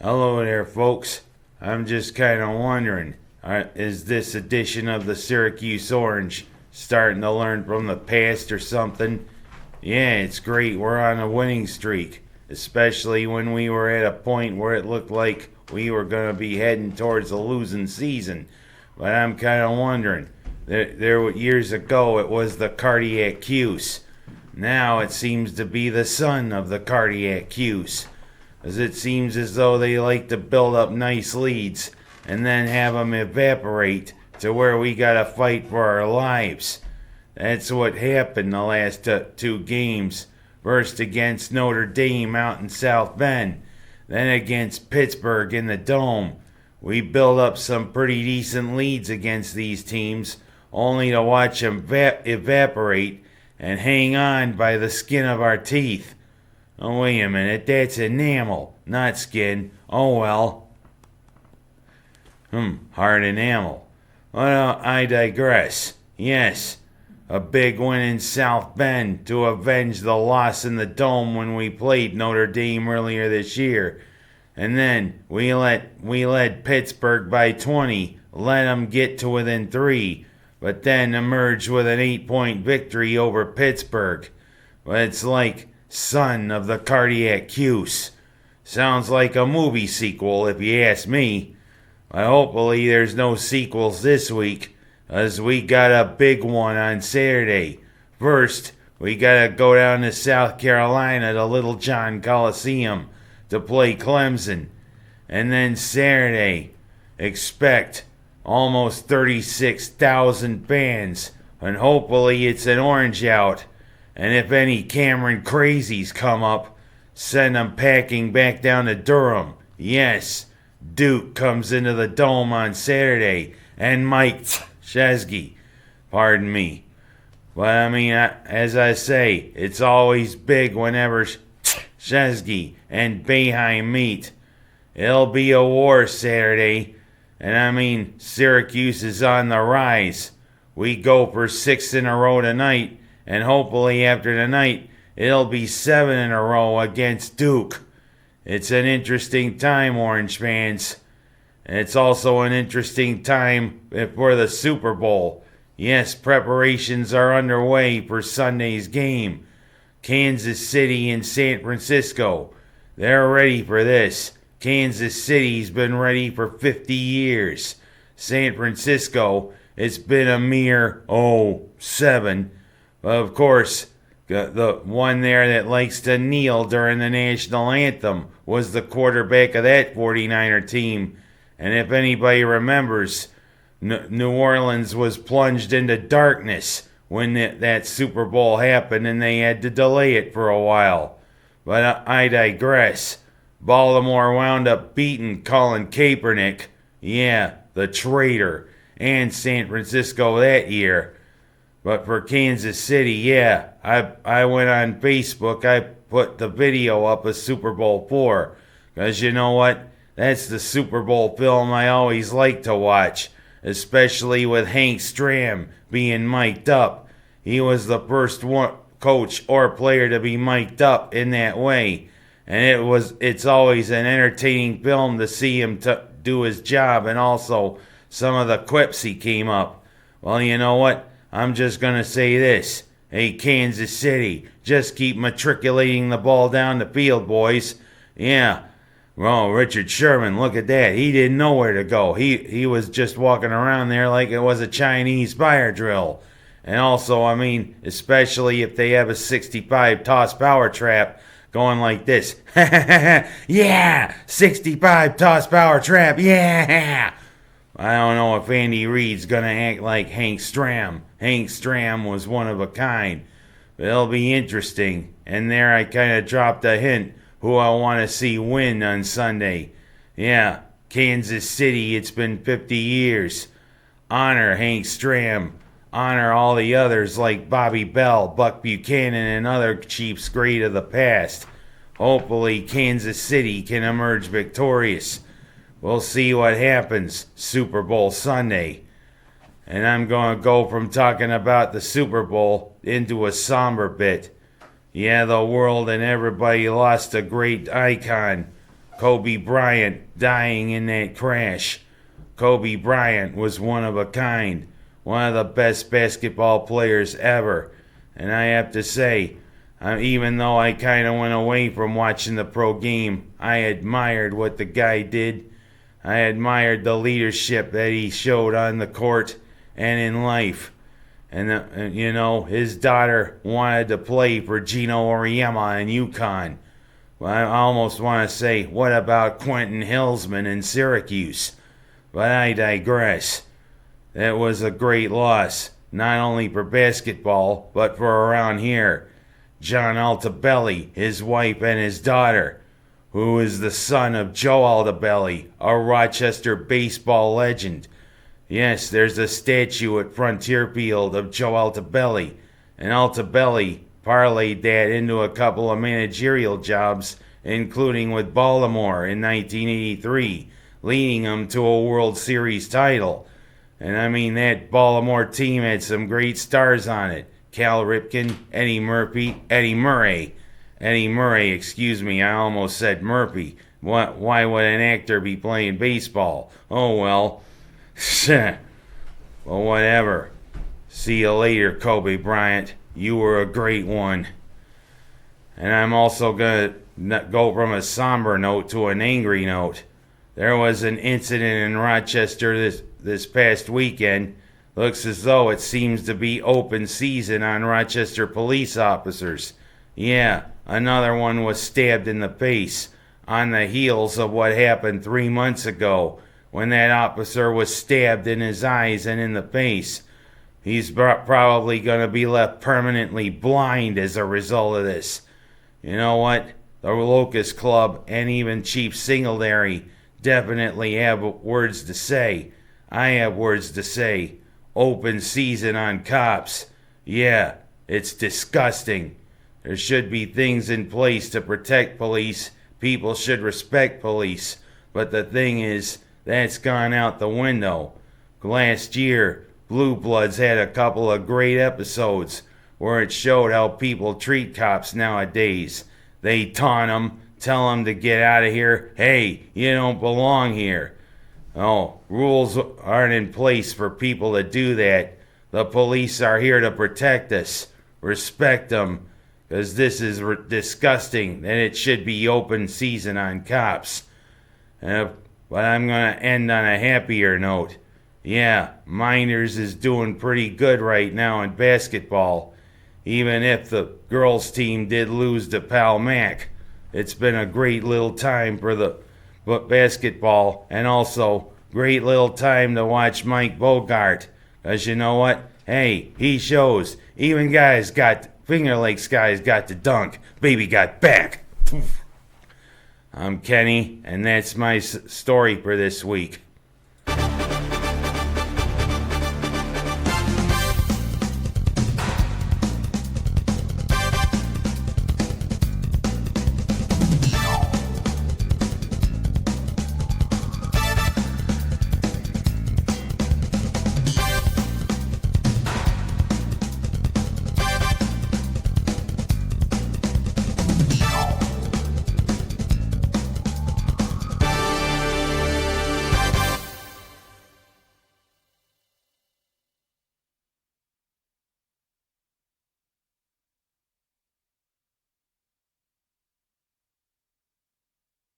Hello there, folks. I'm just kind of wondering, is this edition of the Syracuse Orange starting to learn from the past or something? Yeah, it's great. We're on a winning streak, especially when we were at a point where it looked like we were going to be heading towards a losing season. But I'm kind of wondering, years ago it was the cardiac Cuse. Now it seems to be the son of the cardiac Cuse, as it seems as though they like to build up nice leads and then have them evaporate to where we gotta fight for our lives. That's what happened the last two games. First against Notre Dame out in South Bend, then against Pittsburgh in the Dome. We built up some pretty decent leads against these teams, only to watch them evaporate and hang on by the skin of our teeth. Oh, wait a minute, that's enamel, not skin. Oh well. Hard enamel. Well, I digress. Yes, a big win in South Bend to avenge the loss in the Dome when we played Notre Dame earlier this year. And then we led Pittsburgh by 20, let them get to within 3, but then emerged with an 8-point victory over Pittsburgh. But it's like son of the cardiac Cuse. Sounds like a movie sequel if you ask me. But hopefully there's no sequels this week, as we got a big one on Saturday. First, we gotta go down to South Carolina to Little John Coliseum to play Clemson. And then Saturday, expect almost 36,000 fans, and hopefully it's an orange out. And if any Cameron crazies come up, send them packing back down to Durham. Yes, Duke comes into the Dome on Saturday, and Mike Shesky, pardon me. But I mean, as I say, it's always big whenever Shesky and Boeheim meet. It'll be a war Saturday, and I mean, Syracuse is on the rise. We go for 6 in a row tonight, and hopefully after tonight, it'll be 7 in a row against Duke. It's an interesting time, Orange fans. And it's also an interesting time for the Super Bowl. Yes, preparations are underway for Sunday's game. Kansas City and San Francisco. They're ready for this. Kansas City's been ready for 50 years. San Francisco, it's been a mere, 7. Of course, the one there that likes to kneel during the national anthem was the quarterback of that 49er team. And if anybody remembers, New Orleans was plunged into darkness when that Super Bowl happened and they had to delay it for a while. But I digress. Baltimore wound up beating Colin Kaepernick, the traitor, and San Francisco that year. But for Kansas City, I went on Facebook, I put the video up of Super Bowl IV. Because you know what? That's the Super Bowl film I always like to watch, especially with Hank Stram being mic'd up. He was the first coach or player to be mic'd up in that way. And it's always an entertaining film to see him do his job, and also some of the quips he came up. Well, you know what? I'm just going to say this. Hey, Kansas City, just keep matriculating the ball down the field, boys. Yeah. Well, Richard Sherman, look at that. He didn't know where to go. He was just walking around there like it was a Chinese fire drill. And also, I mean, especially if they have a 65 toss power trap going like this. Yeah! 65 toss power trap, yeah! I don't know if Andy Reid's gonna act like Hank Stram. Hank Stram was one of a kind. But it'll be interesting. And there I kind of dropped a hint who I want to see win on Sunday. Yeah, Kansas City, it's been 50 years. Honor Hank Stram. Honor all the others like Bobby Bell, Buck Buchanan, and other Chiefs great of the past. Hopefully Kansas City can emerge victorious. We'll see what happens Super Bowl Sunday. And I'm going to go from talking about the Super Bowl into a somber bit. Yeah, the world and everybody lost a great icon. Kobe Bryant dying in that crash. Kobe Bryant was one of a kind, one of the best basketball players ever. And I have to say, even though I kind of went away from watching the pro game, I admired what the guy did. I admired the leadership that he showed on the court and in life. And his daughter wanted to play for Gino Auriemma in UConn. Well, I almost want to say, what about Quentin Hillsman in Syracuse? But I digress. That was a great loss, not only for basketball, but for around here. John Altobelli, his wife, and his daughter, who is the son of Joe Altobelli, a Rochester baseball legend. Yes, there's a statue at Frontier Field of Joe Altobelli, and Altobelli parlayed that into a couple of managerial jobs, including with Baltimore in 1983, leading them to a World Series title. And I mean, that Baltimore team had some great stars on it. Cal Ripken, Eddie Murray, excuse me, I almost said Murphy. Why would an actor be playing baseball? Oh well. Well, whatever. See you later, Kobe Bryant. You were a great one. And I'm also going to go from a somber note to an angry note. There was an incident in Rochester this past weekend. Looks as though it seems to be open season on Rochester police officers. Yeah, another one was stabbed in the face, on the heels of what happened 3 months ago, when that officer was stabbed in his eyes and in the face. He's probably going to be left permanently blind as a result of this. You know what? The Locust Club and even Chief Singletary definitely have words to say. I have words to say. Open season on cops. Yeah, it's disgusting. There should be things in place to protect police. People should respect police. But the thing is, that's gone out the window. Last year, Blue Bloods had a couple of great episodes where it showed how people treat cops nowadays. They taunt them, tell them to get out of here. Hey, you don't belong here. Oh, rules aren't in place for people to do that. The police are here to protect us. Respect them, because this is disgusting, and it should be open season on cops. But I'm going to end on a happier note. Yeah, Miners is doing pretty good right now in basketball, even if the girls' team did lose to Pal Mac. It's been a great little time for the basketball, and also great little time to watch Mike Bogart. Because you know what? Hey, he shows. Even Finger Lakes guys got to dunk. Baby got back. I'm Kenny, and that's my story for this week.